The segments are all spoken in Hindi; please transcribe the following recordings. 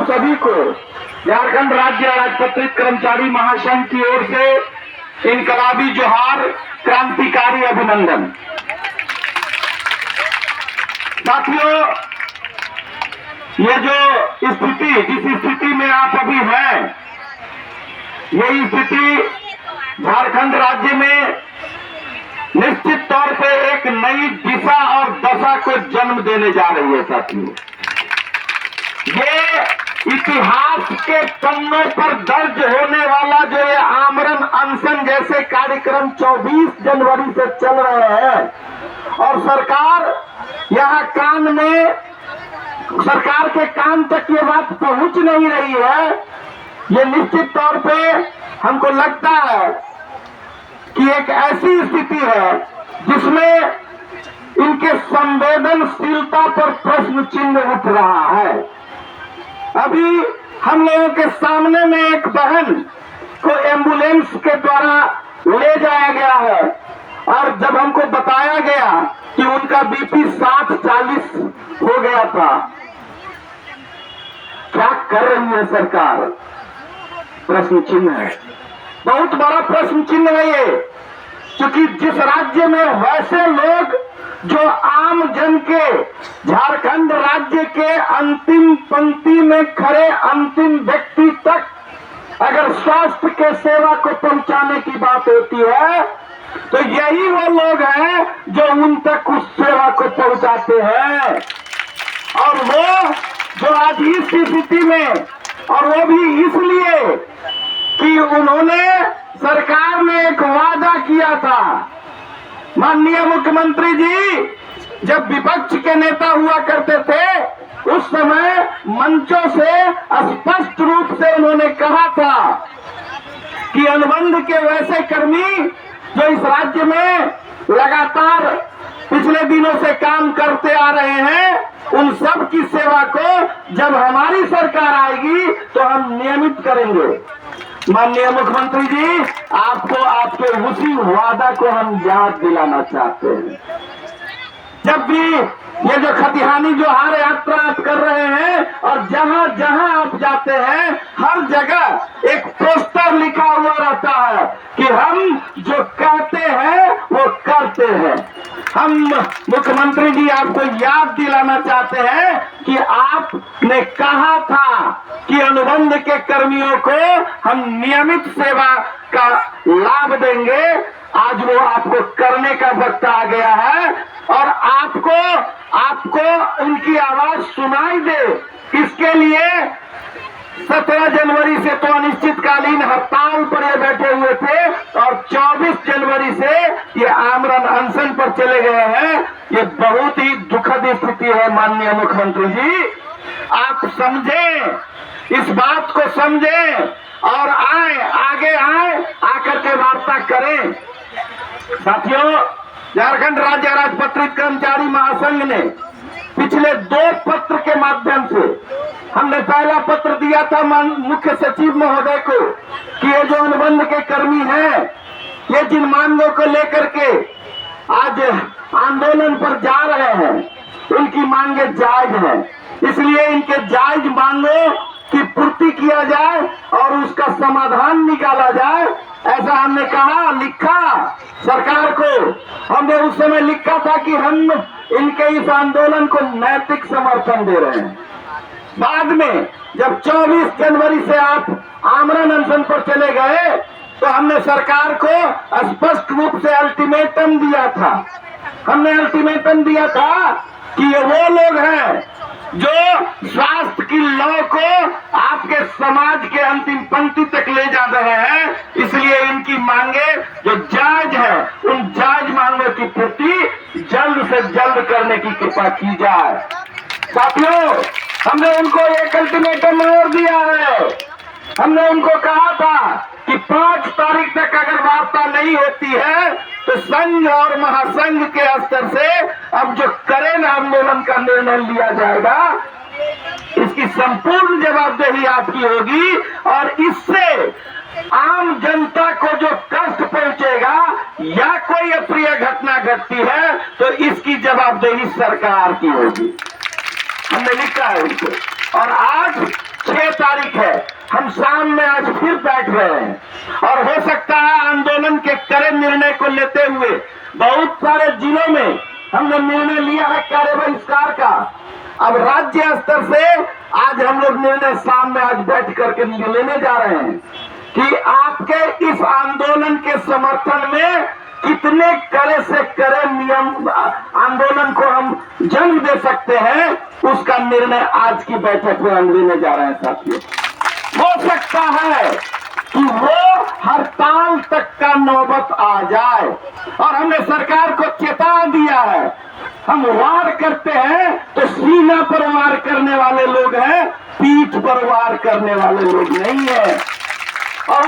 सभी को झारखंड राज्य राजपत्रित कर्मचारी महासंघ की ओर से इनकलाबी जोहार, क्रांतिकारी अभिनंदन। साथियों, ये जो स्थिति, जिस स्थिति में आप अभी हैं, यही स्थिति झारखंड राज्य में निश्चित तौर पे एक नई दिशा और दशा को जन्म देने जा रही है। साथियों, ये इतिहास के पन्नों पर दर्ज होने वाला जो ये आमरण अनशन जैसे कार्यक्रम 24 जनवरी से चल रहे हैं और सरकार यहाँ सरकार के कान तक ये बात पहुंच नहीं रही है, ये निश्चित तौर पे हमको लगता है कि एक ऐसी स्थिति है जिसमें इनके संवेदनशीलता पर प्रश्न चिन्ह उठ रहा है। अभी हम लोगों के सामने में एक बहन को एम्बुलेंस के द्वारा ले जाया गया है और जब हमको बताया गया कि उनका बीपी 60-40 हो गया था, क्या कर रही है सरकार? प्रश्न चिन्ह है, बहुत बड़ा प्रश्न चिन्ह है ये, क्योंकि जिस राज्य में वैसे लोग जो आम जन के, झारखंड राज्य के अंतिम पंक्ति में खड़े अंतिम व्यक्ति तक अगर स्वास्थ्य के सेवा को पहुंचाने की बात होती है तो यही वो लोग हैं जो उन तक उस सेवा को पहुंचाते हैं। और वो जो आज इस स्थिति में, और वो भी इसलिए कि उन्होंने, सरकार ने एक वादा किया था। माननीय मुख्यमंत्री जी जब विपक्ष के नेता हुआ करते थे उस समय मंचों से स्पष्ट रूप से उन्होंने कहा था कि अनुबंध के वैसे कर्मी जो इस राज्य में लगातार पिछले दिनों से काम करते आ रहे हैं, उन सब की सेवा को जब हमारी सरकार आएगी तो हम नियमित करेंगे। माननीय मुख्यमंत्री जी, आपको आपके उसी वादा को हम याद दिलाना चाहते हैं। जब भी ये जो खतिहानी जोहार यात्रा आप कर रहे हैं और जहां जहां आप जाते हैं हर जगह एक पोस्टर लिखा हुआ रहता है कि हम जो कहते हैं वो करते हैं। हम मुख्यमंत्री जी आपको याद दिलाना चाहते हैं कि आपने कहा था कि अनुबंध के कर्मियों को हम नियमित सेवा का लाभ देंगे। आज वो आपको करने का वक्त आ गया है और आपको उनकी आवाज सुनाई दे, इसके लिए 17 जनवरी से तो अनिश्चितकालीन हड़ताल पर ये बैठे हुए थे और 24 जनवरी से ये आमरण अनशन पर चले गए हैं। ये बहुत ही दुखद स्थिति है। माननीय मुख्यमंत्री जी, आप समझें, इस बात को समझें और आगे आकर के वार्ता करें। साथियों, झारखंड राज्य राजपत्रित कर्मचारी महासंघ ने पिछले 2 पत्र के माध्यम से, हमने पहला पत्र दिया था मुख्य सचिव महोदय को कि ये जो अनुबंध के कर्मी हैं, ये जिन मांगों को लेकर के आज आंदोलन पर जा रहे हैं, उनकी मांगे जायज हैं, इसलिए इनके जायज मांगों की पूर्ति किया जाए और उसका समाधान निकाला जाए। ऐसा हमने कहा, लिखा सरकार को। हमने उस समय लिखा था कि हम इनके इस आंदोलन को नैतिक समर्थन दे रहे हैं। बाद में जब 24 जनवरी से आप आमरण अनशन पर चले गए तो हमने सरकार को स्पष्ट रूप से अल्टीमेटम दिया था। हमने अल्टीमेटम दिया था कि ये वो लोग हैं जो स्वास्थ्य की लौ को आपके समाज के अंतिम पंक्ति तक ले जा रहे हैं, इसलिए इनकी मांगे जो जायज है, उन जायज मांगों की पूर्ति जल्द से जल्द करने की कृपा की जाए। साथियों, हमने उनको एक अल्टीमेटम और दिया है। हमने उनको कहा था कि 5 तारीख तक अगर वार्ता नहीं होती है तो संघ और महासंघ के स्तर से अब जो करेन आंदोलन का निर्णय लिया जाएगा, इसकी संपूर्ण जवाबदेही आपकी होगी और इससे आम जनता को जो कष्ट पहुंचेगा या कोई अप्रिय घटना घटती है तो इसकी जवाबदेही सरकार की होगी। हमने लिखा है उनको। और आज 6 तारीख है, हम शाम में आज फिर बैठ रहे हैं और हो सकता है आंदोलन के कड़े निर्णय को लेते हुए बहुत सारे जिलों में हमने निर्णय लिया है कार्य बहिष्कार का। अब राज्य स्तर से आज हम लोग निर्णय शाम में आज बैठ करके लेने जा रहे हैं कि आपके इस आंदोलन के समर्थन में कितने कड़े से कड़े नियम आंदोलन को हम जन्म दे सकते हैं, उसका निर्णय आज की बैठक में हम लेने जा रहे हैं साथियों। हो सकता है कि वो हड़ताल तक का नौबत आ जाए और हमने सरकार को चेता दिया है, हम वार करते हैं तो सीना पर वार करने वाले लोग हैं, पीठ पर वार करने वाले लोग नहीं है। और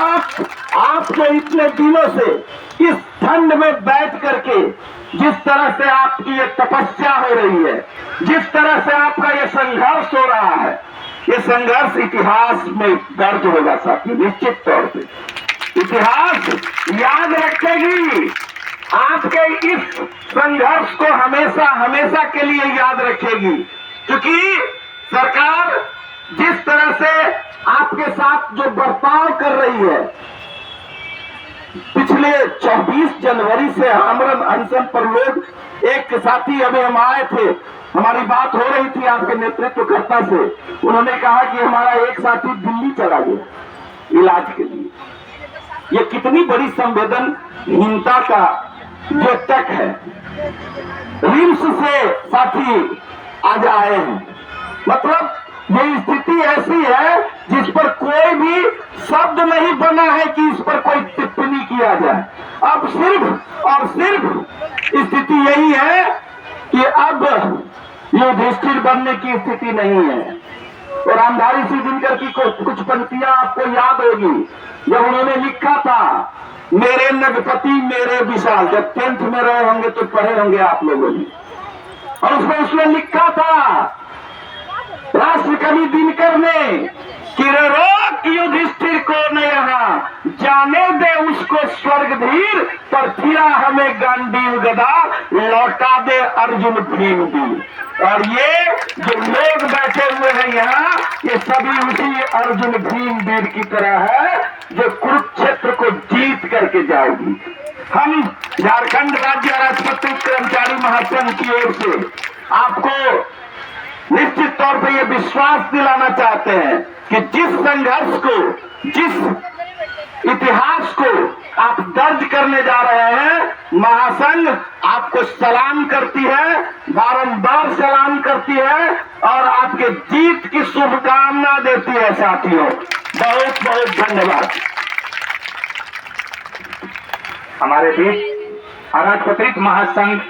आप जो इतने दिनों से इस ठंड में बैठ करके जिस तरह से आपकी ये तपस्या हो रही है, जिस तरह से आपका ये संघर्ष हो रहा है, ये संघर्ष इतिहास में दर्ज होगा साथी, निश्चित तौर पे इतिहास याद रखेगी, आपके इस संघर्ष को हमेशा हमेशा के लिए याद रखेगी। क्योंकि सरकार जिस तरह से आपके साथ जो बर्ताव कर रही है, पिछले 24 जनवरी से आमरण अनशन पर लोग एक साथी अभी हम आए थे, हमारी बात हो रही थी आपके नेतृत्वकर्ता से, उन्होंने कहा कि हमारा एक साथी दिल्ली चला गया इलाज के लिए। ये कितनी बड़ी संवेदनहीनता का द्योतक है। रिम्स से साथी आज आए हैं, मतलब ये स्थिति ऐसी है जिस पर कोई भी शब्द नहीं बना है कि इस पर कोई टिप्पणी किया जाए। अब सिर्फ और सिर्फ स्थिति यही है कि अब युधिष्ठिर बनने की स्थिति नहीं है। और रामधारी सिंह दिनकर की कुछ पंक्तियां आपको याद होगी, जब उन्होंने लिखा था मेरे नगपति मेरे विशाल, जब 10th में रहे होंगे तो पढ़े होंगे आप लोगों ने, और उसमें लिखा था राष्ट्र कवि दिनकर ने कि रोक युधिष्ठिर को न यहाँ, जाने दे उसको स्वर्गधीर, पर फिरा हमें गांडीव गदा, लौटा दे अर्जुन भीम दी। और ये जो लोग बैठे हुए हैं यहाँ, ये सभी उसी अर्जुन भीम वीर की तरह है जो कुरुक्षेत्र को जीत करके जाएगी। हम झारखंड राज्य राजपत्रित कर्मचारी महासंघ की ओर से आपको निश्चित तौर पर यह विश्वास दिलाना चाहते हैं कि जिस संघर्ष को, जिस इतिहास को आप दर्ज करने जा रहे हैं, महासंघ आपको सलाम करती है, बारंबार सलाम करती है और आपके जीत की शुभकामना देती है साथियों। बहुत बहुत धन्यवाद। हमारे बीच अराजपत्रित महासंघ